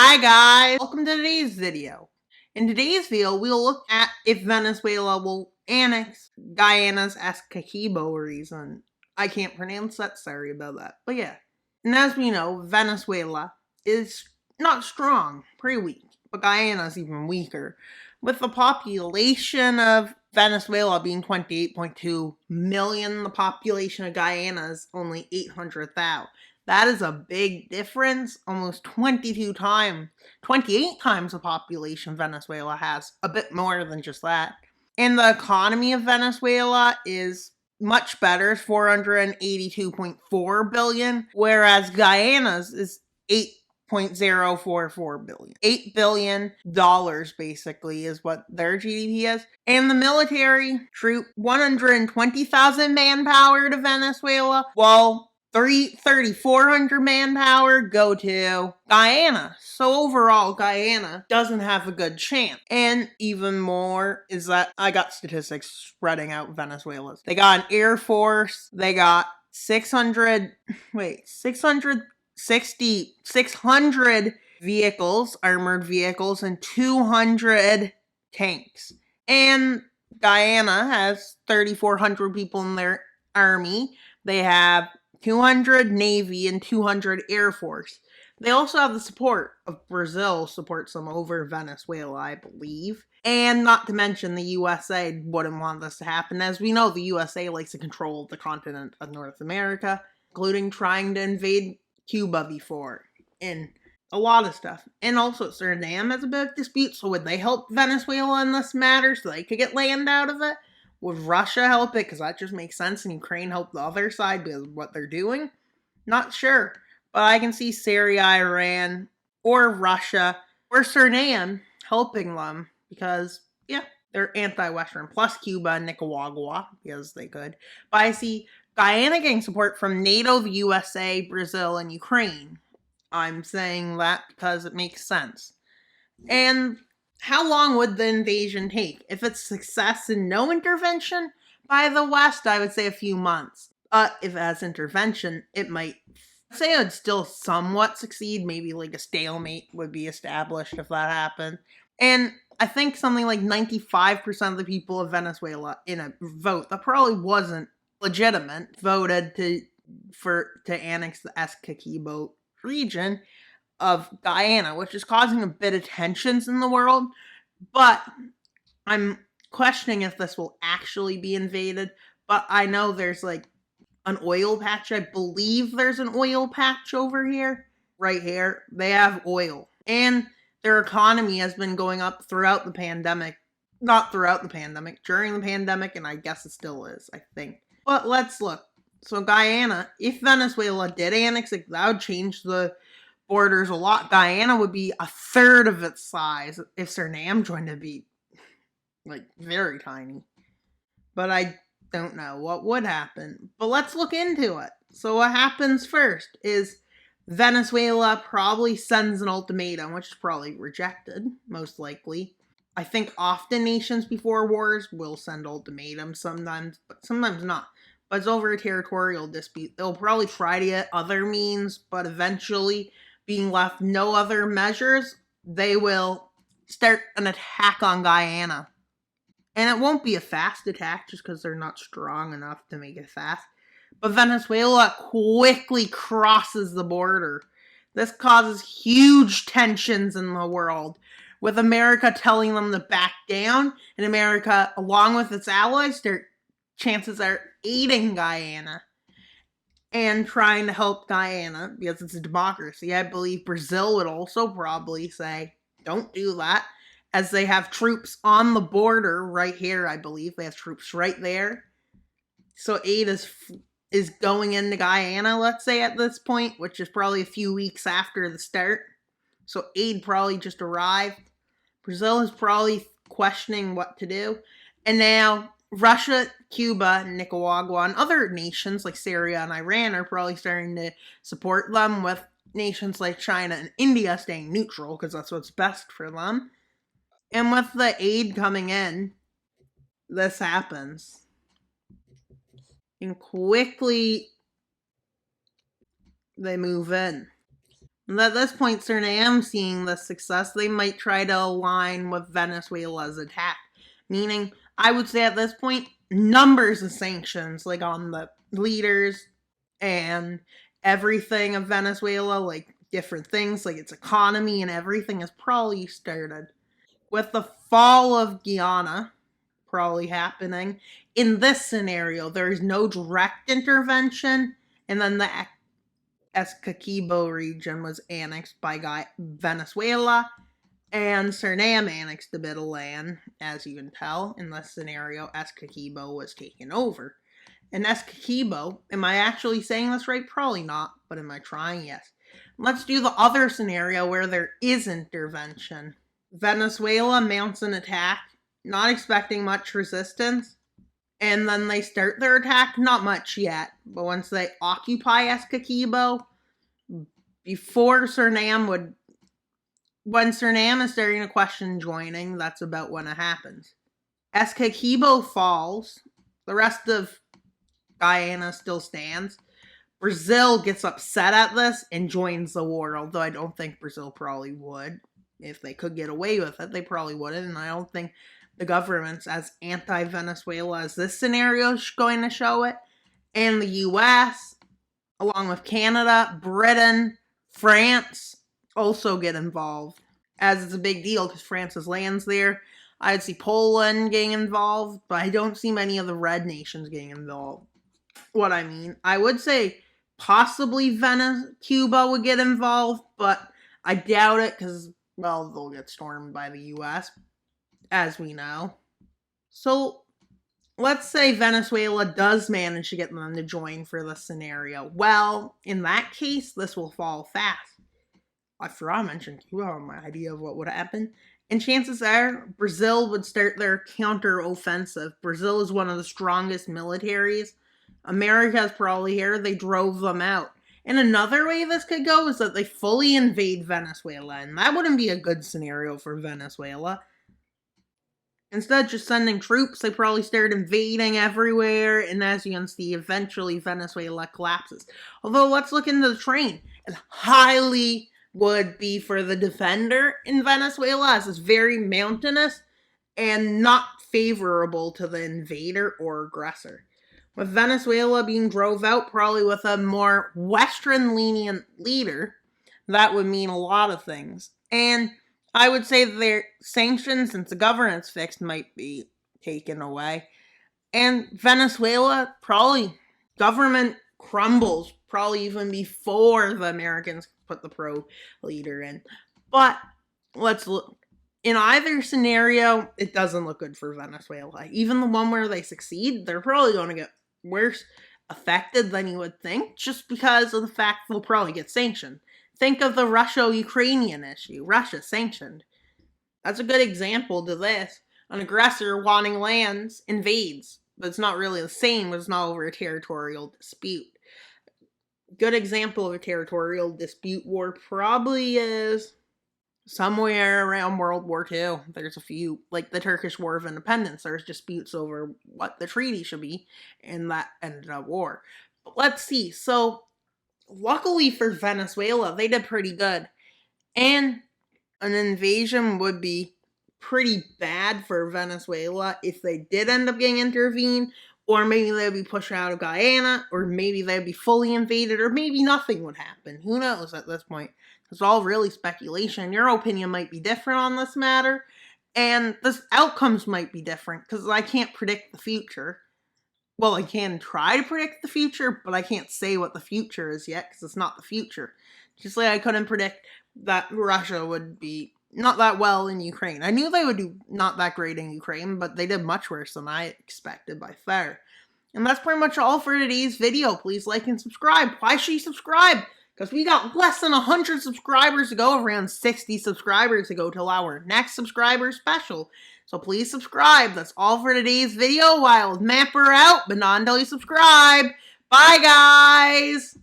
Hi guys, welcome to today's video. In today's video, we'll look at if Venezuela will annex Guyana's Essequibo region. I can't pronounce that, sorry about that. But yeah, and as we know, Venezuela is not strong, pretty weak, but Guyana's even weaker. With the population of Venezuela being 28.2 million, the population of Guyana is only 800,000. That is a big difference, almost 28 times the population Venezuela has, a bit more than just that. And the economy of Venezuela is much better, 482.4 billion, whereas Guyana's is 8.044 billion. $8 billion basically is what their GDP is. And the military troop 120,000 manpower to Venezuela, while 3,400 manpower go to Guyana. So overall, Guyana doesn't have a good chance. And even more is that I got statistics spreading out Venezuela's. They got an air force. They got 600 vehicles, armored vehicles, and 200 tanks. And Guyana has 3,400 people in their army. They have 200 Navy and 200 Air Force. They also have the support of Brazil, supports them over Venezuela, I believe. And not to mention the USA wouldn't want this to happen. As we know, the USA likes to control the continent of North America, including trying to invade Cuba before, and a lot of stuff. And also Suriname has a bit of dispute, so would they help Venezuela in this matter so they could get land out of it? Would Russia help it? Because that just makes sense. And Ukraine help the other side because of what they're doing? Not sure. But I can see Syria, Iran, or Russia, or Suriname helping them. Because, yeah, they're anti-Western. Plus Cuba and Nicaragua, because they could. But I see Guyana getting support from NATO, the USA, Brazil, and Ukraine. I'm saying that because it makes sense. And how long would the invasion take? If it's success and no intervention by the West, I would say a few months. If it has intervention, it might say it would still somewhat succeed. Maybe like a stalemate would be established if that happened. And I think something like 95% of the people of Venezuela in a vote that probably wasn't legitimate voted to annex the Essequibo region of Guyana, which is causing a bit of tensions in the world. But I'm questioning if this will actually be invaded. But I know there's like an oil patch. I believe there's an oil patch over here. Right here. They have oil. And their economy has been going up throughout the pandemic. Not throughout the pandemic, during the pandemic, and I guess it still is, I think. But let's look. So Guyana, if Venezuela did annex it, that would change the borders a lot. Guyana would be a third of its size if Suriname joined to be like very tiny. But I don't know what would happen. But let's look into it. So what happens first is Venezuela probably sends an ultimatum, which is probably rejected, most likely. I think often nations before wars will send ultimatums sometimes, but sometimes not. But it's over a territorial dispute. They'll probably try to get other means, but eventually, being left no other measures, they will start an attack on Guyana. And it won't be a fast attack just because they're not strong enough to make it fast. But Venezuela quickly crosses the border. This causes huge tensions in the world, with America telling them to back down, and America, along with its allies, their chances are aiding Guyana and trying to help Guyana because it's a democracy. I believe Brazil would also probably say, don't do that, as they have troops on the border right here, I believe. They have troops right there. So aid is going into Guyana, let's say, at this point, which is probably a few weeks after the start. So aid probably just arrived. Brazil is probably questioning what to do. And now Russia, Cuba, Nicaragua, and other nations like Syria and Iran are probably starting to support them, with nations like China and India staying neutral because that's what's best for them. And with the aid coming in, this happens. And quickly they move in. And at this point, Suriname, seeing the success, they might try to align with Venezuela's attack. Meaning, I would say at this point, numbers of sanctions, like on the leaders and everything of Venezuela, like different things, like its economy and everything, has probably started. With the fall of Guyana probably happening, in this scenario, there is no direct intervention, and then the Essequibo region was annexed by Venezuela, and Suriname annexed a bit of land. As you can tell, in this scenario, Essequibo was taken over. And Essequibo, am I actually saying this right? Probably not, but am I trying? Yes. Let's do the other scenario where there is intervention. Venezuela mounts an attack, not expecting much resistance, and then they start their attack, not much yet, but once they occupy Essequibo, before Suriname would, when Suriname is starting to question joining, that's about when it happens. Essequibo falls, the rest of Guyana still stands. Brazil gets upset at this and joins the war, although I don't think Brazil probably would. If they could get away with it, they probably wouldn't, and I don't think the government's as anti-Venezuela as this scenario is going to show it. And the US, along with Canada, Britain, France, also get involved, as it's a big deal because France's lands there. I'd see Poland getting involved, but I don't see many of the red nations getting involved. What I mean, I would say possibly Cuba would get involved, but I doubt it because, well, they'll get stormed by the US, as we know. So let's say Venezuela does manage to get them to join for this scenario. Well, in that case, this will fall fast. I forgot to mention Cuba, my idea of what would happen. And chances are Brazil would start their counter-offensive. Brazil is one of the strongest militaries. America's probably here. They drove them out. And another way this could go is that they fully invade Venezuela, and that wouldn't be a good scenario for Venezuela. Instead of just sending troops, they probably start invading everywhere, and as you can see, eventually Venezuela collapses. Although, let's look into the terrain. It highly would be for the defender in Venezuela, as it's very mountainous and not favorable to the invader or aggressor. With Venezuela being drove out, probably with a more Western-lenient leader, that would mean a lot of things. And I would say their sanctions, since the governance fixed, might be taken away. And Venezuela, probably, government crumbles, probably even before the Americans put the pro-leader in. But let's look. In either scenario, it doesn't look good for Venezuela. Even the one where they succeed, they're probably going to get worse affected than you would think, just because of the fact they'll probably get sanctioned. Think of the Russia-Ukrainian issue. Russia sanctioned. That's a good example to this. An aggressor wanting lands invades, but it's not really the same. It's not over a territorial dispute. Good example of a territorial dispute war probably is somewhere around World War II. There's a few, like the Turkish War of Independence. There's disputes over what the treaty should be, and that ended up war. But let's see. So, luckily for Venezuela, they did pretty good. And an invasion would be pretty bad for Venezuela if they did end up getting intervened, or maybe they'd be pushed out of Guyana, or maybe they'd be fully invaded, or maybe nothing would happen. Who knows at this point? It's all really speculation. Your opinion might be different on this matter, and the outcomes might be different, because I can't predict the future. Well, I can try to predict the future, but I can't say what the future is yet, because it's not the future. Just like I couldn't predict that Russia would be not that well in Ukraine. I knew they would do not that great in Ukraine, but they did much worse than I expected by far. And that's pretty much all for today's video. Please like and subscribe. Why should you subscribe? Because we got less than 100 subscribers to go, around 60 subscribers to go till our next subscriber special. So please subscribe. That's all for today's video. Wild Mapper out, but not until you subscribe. Bye, guys!